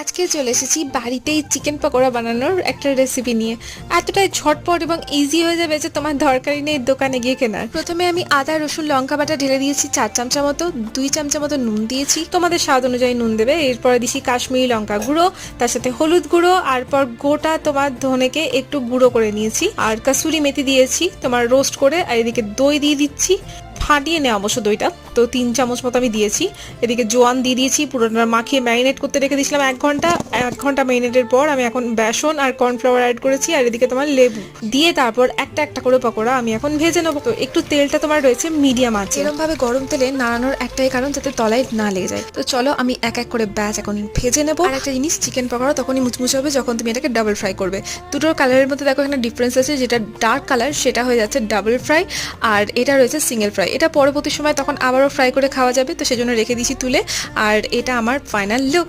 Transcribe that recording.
আজকে চলে এসেছি বাড়িতেই চিকেন পকোড়া বানানোর একটা রেসিপি নিয়ে। এতটাই ঝটপট এবং ইজি হয়ে যাবে যে তোমার দরকারই নেই দোকানে গিয়ে কেনার। প্রথমে আমি আদা রসুন লঙ্কা বাটা ঢেলে দিয়েছি 4 চামচা মতো, 2 চামচা মতো নুন দিয়েছি, তোমাদের স্বাদ অনুযায়ী নুন দেবে। এরপরে দিয়েছি কাশ্মীরি লঙ্কা গুঁড়ো, তার সাথে হলুদ গুঁড়ো, আর পর গোটা তোমার ধনেকে একটু গুঁড়ো করে নিয়েছি, আর কাসুরি মেথি দিয়েছি তোমার রোস্ট করে। আর এদিকে দই দিয়ে দিচ্ছি, ফাটিয়ে নেওয়া অবশ্য দইটা, তো 3 চামচ মতো আমি দিয়েছি। এদিকে জোয়ান দিয়ে দিয়েছি, পুরোটা মাখিয়ে ম্যারিনেট করতে রেখে দিয়েছিলাম 1 ঘন্টা ম্যারিনেটের পর আমি এখন বেসন আর কর্নফ্লাওয়ার অ্যাড করেছি, আর এদিকে তোমার লেবু দিয়ে তারপর একটা একটা করে পকোড়া আমি এখন ভেজে নেবো। তো একটু তেলটা তোমার রয়েছে মিডিয়াম আছে, এরকম ভাবে গরম তেলে নাড়ানোর একটাই কারণ যাতে তলায় না লেগে যায়। তো চলো আমি এক এক করে ব্যাচ এখন ভেজে নেবো। আর একটা জিনিস, চিকেন পকোড়া তখনই মুচমুচে হবে যখন তুমি এটাকে ডাবল ফ্রাই করবে। দুটোর কালারের মধ্যে দেখো এখানে ডিফারেন্স আছে, যেটা ডার্ক কালার সেটা হয়ে যাচ্ছে ডাবল ফ্রাই, আর এটা রয়েছে সিঙ্গেল ফ্রাই। এটা পরবর্তী সময় তখন আবারও ফ্রাই করে খাওয়া যাবে, তো সেজন্য রেখে দিয়েছি তুলে। আর এটা আমার ফাইনাল লুক।